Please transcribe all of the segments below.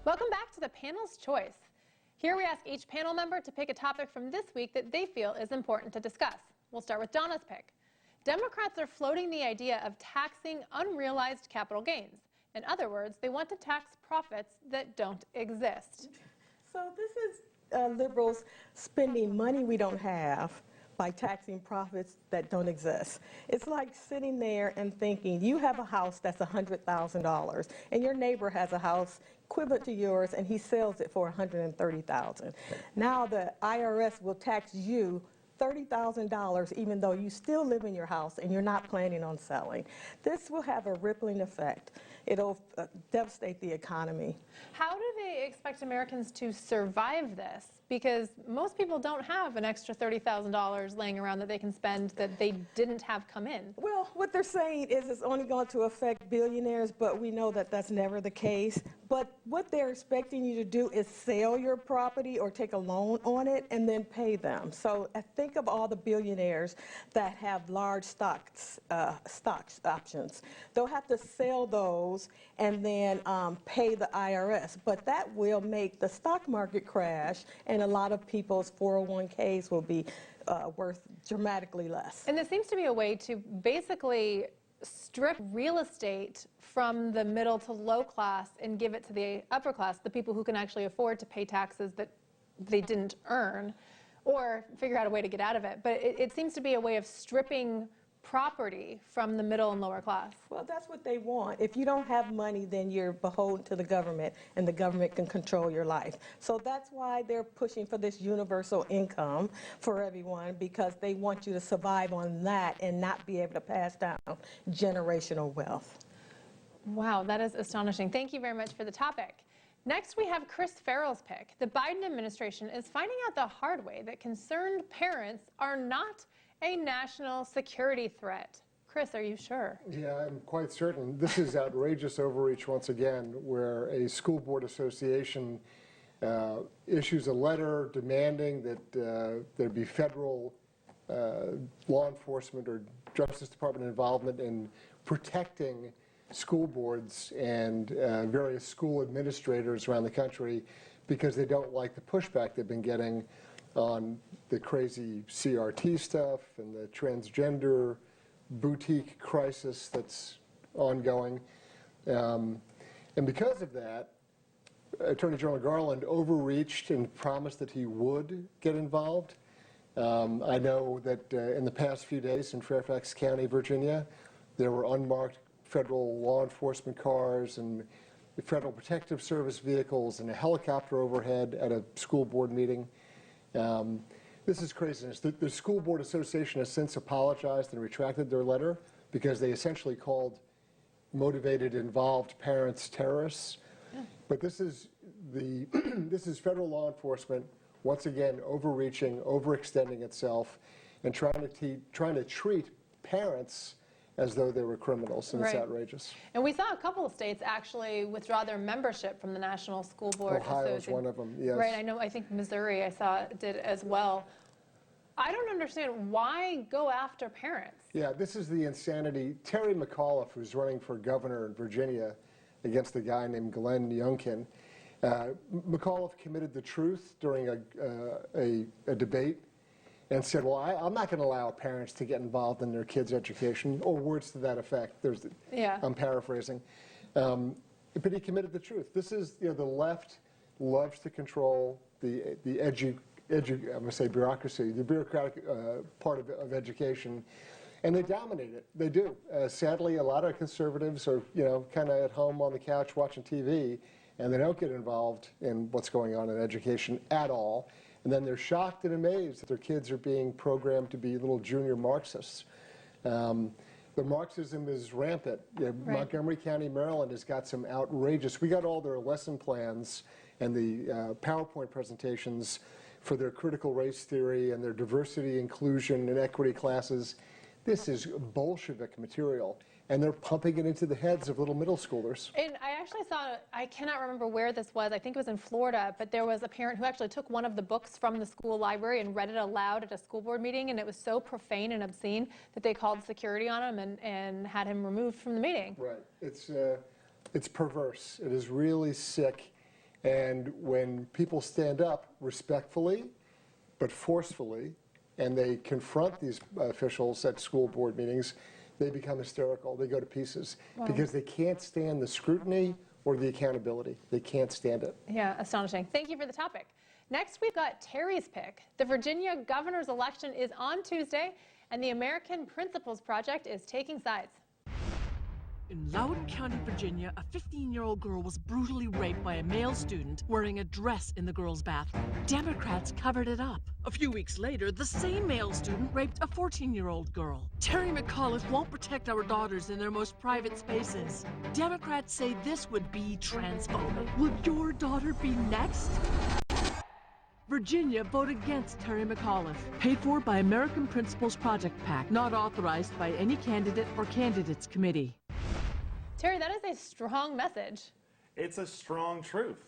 Welcome back to the panel's choice. Here we ask each panel member to pick a topic from this week that they feel is important to discuss. We'll start with Donna's pick. Democrats are floating the idea of taxing unrealized capital gains. In other words, they want to tax profits that don't exist. So this is liberals spending money we don't have by taxing profits that don't exist. It's like sitting there and thinking, you have a house that's $100,000 and your neighbor has a house equivalent to yours and he sells it for $130,000. Now the IRS will tax you $30,000 even though you still live in your house and you're not planning on selling. This will have a rippling effect. It'll devastate the economy. How do they expect Americans to survive this? Because most people don't have an extra $30,000 laying around that they can spend that they didn't have come in. Well, what they're saying is it's only going to affect billionaires, but we know that that's never the case. But what they're expecting you to do is sell your property or take a loan on it and then pay them. So think of all the billionaires that have large stocks options. They'll have to sell those and then pay the IRS. But that will make the stock market crash, and a lot of people's 401ks will be worth dramatically less. And this seems to be a way to basically strip real estate from the middle to low class and give it to the upper class, the people who can actually afford to pay taxes that they didn't earn, or figure out a way to get out of it. But it seems to be a way of stripping property from the middle and lower class. Well, that's what they want. If you don't have money, then you're beholden to the government, and the government can control your life. So that's why they're pushing for this universal income for everyone, because they want you to survive on that and not be able to pass down generational wealth. Wow, that is astonishing. Thank you very much for the topic. Next, we have Chris Farrell's pick. The Biden administration is finding out the hard way that concerned parents are not a national security threat. Chris, are you sure? Yeah, I'm quite certain. This is outrageous overreach once again, where a school board association issues a letter demanding that there be federal law enforcement or Justice Department involvement in protecting school boards and various school administrators around the country because they don't like the pushback they've been getting on the crazy CRT stuff and the transgender boutique crisis that's ongoing. And because of that, Attorney General Garland overreached and promised that he would get involved. I know that in the past few days in Fairfax County, Virginia, there were unmarked federal law enforcement cars and Federal Protective Service vehicles and a helicopter overhead at a school board meeting. This is craziness. The School Board Association has since apologized and retracted their letter because they essentially called motivated, involved parents terrorists. Yeah. But this is this is federal law enforcement once again overreaching, overextending itself, and trying to treat parents as though they were criminals, and It's outrageous. And we saw a couple of states actually withdraw their membership from the National School Board Association. Ohio is one of them, yes. Right, I think Missouri I saw did as well. I don't understand why go after parents. Yeah, this is the insanity. Terry McAuliffe, who's running for governor in Virginia against a guy named Glenn Youngkin, McAuliffe committed the truth during a debate and said, well, I'm not going to allow parents to get involved in their kids' education, or words to that effect. I'm paraphrasing. But he committed the truth. This is, the left loves to control the I'm going to say bureaucracy, the bureaucratic part of education, and they dominate it. They do. Sadly, a lot of conservatives are, kind of at home on the couch watching TV, and they don't get involved in what's going on in education at all. And then they're shocked and amazed that their kids are being programmed to be little junior Marxists. The Marxism is rampant. Right. Montgomery County, Maryland has got some outrageous, we got all their lesson plans and the PowerPoint presentations for their critical race theory and their diversity, inclusion, and equity classes. This is Bolshevik material. And they're pumping it into the heads of little middle schoolers. And I actually saw, I cannot remember where this was, I think it was in Florida, but there was a parent who actually took one of the books from the school library and read it aloud at a school board meeting, and it was so profane and obscene that they called security on him and had him removed from the meeting. Right. It's perverse. It is really sick. And when people stand up respectfully but forcefully, and they confront these officials at school board meetings, they become hysterical. They go to pieces because they can't stand the scrutiny or the accountability. They can't stand it. Yeah, astonishing. Thank you for the topic. Next, we've got Terry's Pick. The Virginia governor's election is on Tuesday, and the American Principles Project is taking sides. In Loudoun County, Virginia, a 15-year-old girl was brutally raped by a male student wearing a dress in the girls' bathroom. Democrats covered it up. A few weeks later, the same male student raped a 14-year-old girl. Terry McAuliffe won't protect our daughters in their most private spaces. Democrats say this would be transphobic. Will your daughter be next? Virginia, vote against Terry McAuliffe. Paid for by American Principles Project PAC, not authorized by any candidate or candidates committee. Terry, that is a strong message. It's a strong truth.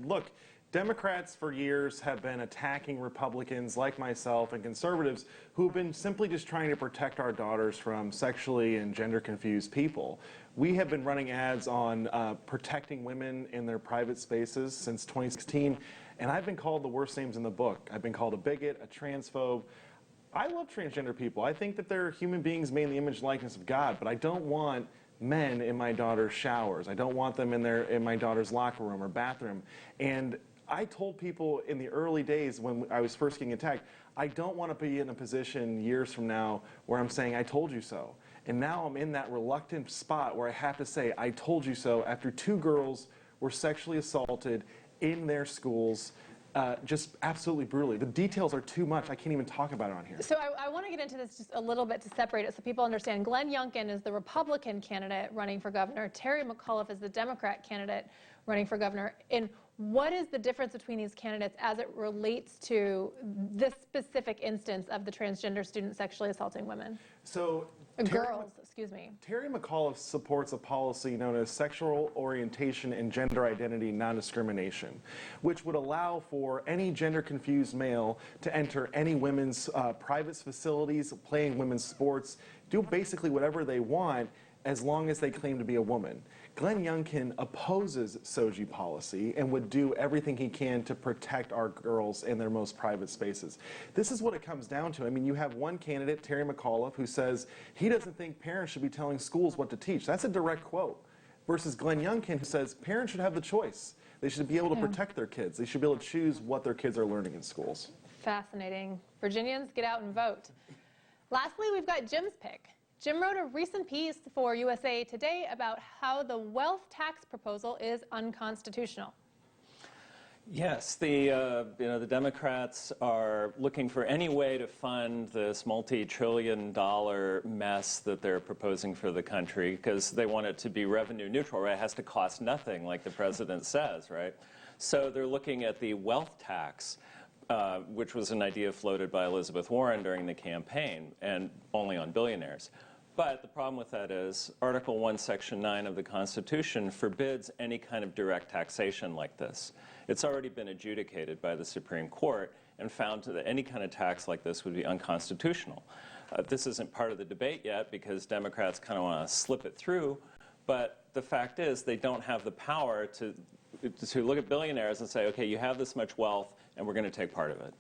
Look, Democrats for years have been attacking Republicans like myself and conservatives who've been simply just trying to protect our daughters from sexually and gender confused people. We have been running ads on protecting women in their private spaces since 2016, and I've been called the worst names in the book. I've been called a bigot, a transphobe. I love transgender people. I think that they're human beings made in the image and likeness of God, but I don't want men in my daughter's showers. I don't want them in my daughter's locker room or bathroom. And I told people in the early days when I was first getting attacked, I don't want to be in a position years from now where I'm saying, I told you so. And now I'm in that reluctant spot where I have to say, I told you so, after 2 girls were sexually assaulted in their schools, just absolutely brutally. The details are too much. I can't even talk about it on here. So I want to get into this just a little bit to separate it so people understand. Glenn Youngkin is the Republican candidate running for governor. Terry McAuliffe is the Democrat candidate running for governor. And what is the difference between these candidates as it relates to this specific instance of the transgender student sexually assaulting women? So Girls, excuse me. Terry McAuliffe supports a policy known as sexual orientation and gender identity non-discrimination, which would allow for any gender-confused male to enter any women's private facilities, playing women's sports, do basically whatever they want as long as they claim to be a woman. Glenn Youngkin opposes SOGI policy and would do everything he can to protect our girls in their most private spaces. This is what it comes down to. I mean, you have one candidate, Terry McAuliffe, who says he doesn't think parents should be telling schools what to teach. That's a direct quote. Versus Glenn Youngkin, who says parents should have the choice. They should be able to protect their kids. They should be able to choose what their kids are learning in schools. Fascinating. Virginians, get out and vote. Lastly, we've got Jim's Pick. Jim wrote a recent piece for USA Today about how the wealth tax proposal is unconstitutional. Yes, the Democrats are looking for any way to fund this multi-trillion-dollar mess that they're proposing for the country because they want it to be revenue neutral, right? It has to cost nothing, like the president says, right? So they're looking at the wealth tax, which was an idea floated by Elizabeth Warren during the campaign, and only on billionaires. But the problem with that is Article 1, Section 9 of the Constitution forbids any kind of direct taxation like this. It's already been adjudicated by the Supreme Court and found that any kind of tax like this would be unconstitutional. This isn't part of the debate yet because Democrats kind of want to slip it through, but the fact is they don't have the power to look at billionaires and say, okay, you have this much wealth and we're going to take part of it.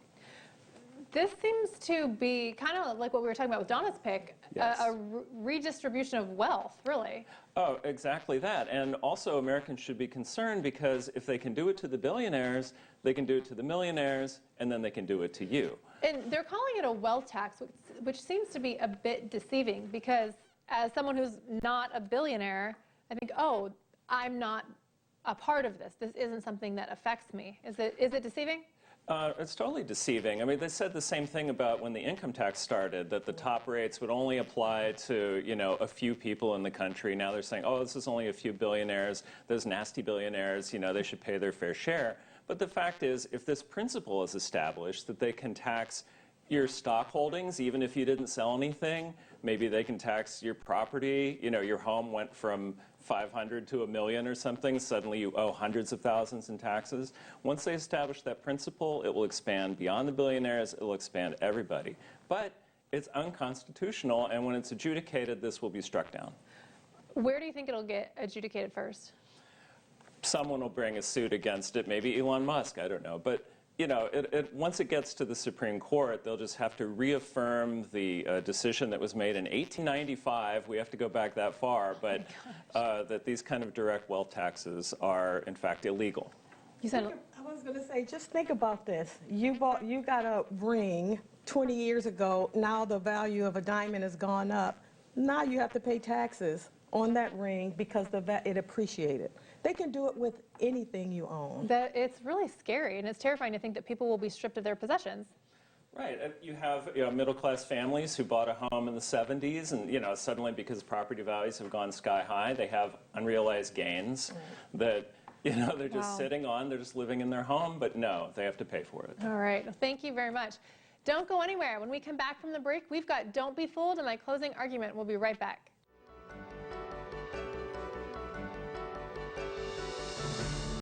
This seems to be kind of like what we were talking about with Donna's Pick, Yes. a redistribution of wealth, really. Oh, exactly that. And also Americans should be concerned because if they can do it to the billionaires, they can do it to the millionaires, and then they can do it to you. And they're calling it a wealth tax, which seems to be a bit deceiving because as someone who's not a billionaire, I think, oh, I'm not a part of this. This isn't something that affects me. Is it deceiving? It's totally deceiving. I mean, they said the same thing about when the income tax started, that the top rates would only apply to, a few people in the country. Now they're saying, oh, this is only a few billionaires. Those nasty billionaires, they should pay their fair share. But the fact is, if this principle is established that they can tax your stock holdings, even if you didn't sell anything, maybe they can tax your property. Your home went from 500 to $1 million or something, suddenly you owe hundreds of thousands in taxes. Once they establish that principle, it will expand beyond the billionaires, it will expand everybody. But it's unconstitutional, and when it's adjudicated, this will be struck down. Where do you think it'll get adjudicated first? someone will bring a suit against it, maybe Elon Musk, I don't know. But you know, once it gets to the Supreme Court, they'll just have to reaffirm the decision that was made in 1895. We have to go back that far, but that these kind of direct wealth taxes are, in fact, illegal. You said, I was going to say, just think about this. You got a ring 20 years ago. Now the value of a diamond has gone up. Now you have to pay taxes on that ring because it appreciated. They can do it with anything you own. it's really scary, and it's terrifying to think that people will be stripped of their possessions. Right. You have middle-class families who bought a home in the 70s, and suddenly, because property values have gone sky high, they have unrealized gains that they're just sitting on. They're just living in their home, but no, they have to pay for it. All right. Well, thank you very much. Don't go anywhere. When we come back from the break, we've got Don't Be Fooled and my closing argument. We'll be right back.